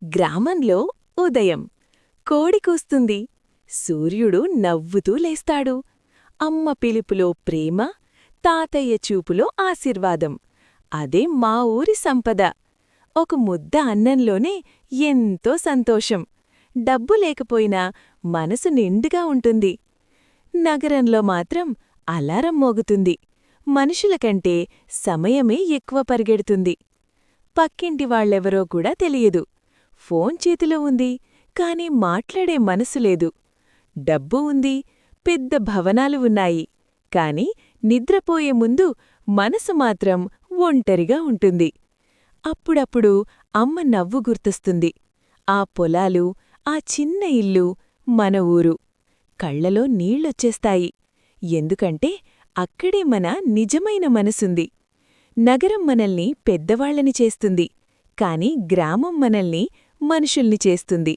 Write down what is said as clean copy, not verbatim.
గ్రామంలో ఉదయం కోడి కూస్తుంది. సూర్యుడు నవ్వుతూ లేస్తాడు. అమ్మ పిలుపులో ప్రేమ, తాతయ్య చూపులో ఆశీర్వాదం. అదే మా ఊరి సంపద. ఒక ముద్ద అన్నంలోనే ఎంతో సంతోషం. డబ్బు లేకపోయినా మనసు నిండుగా ఉంటుంది. నగరంలో మాత్రం అలారం మోగుతుంది. మనుషుల కంటే సమయమే ఎక్కువ పరిగెడుతుంది. పక్కింటి వాళ్ళెవరో కూడా తెలియదు. ఫోన్ చేతిలో ఉంది, కాని మాట్లాడే మనసు లేదు. డబ్బు ఉంది, పెద్ద భవనాలు ఉన్నాయి, కాని నిద్రపోయే ముందు మనసు మాత్రం ఒంటరిగా ఉంటుంది. అప్పుడప్పుడు అమ్మ నవ్వు గుర్తొస్తుంది. ఆ పొలాలు, ఆ చిన్న ఇల్లు, మన ఊరు. కళ్లలో నీళ్లొచ్చేస్తాయి. ఎందుకంటే అక్కడే మన నిజమైన మనసుంది. నగరం మనల్ని పెద్దవాళ్లని చేస్తుంది, కాని గ్రామం మనల్ని మనుషుల్ని చేస్తుంది.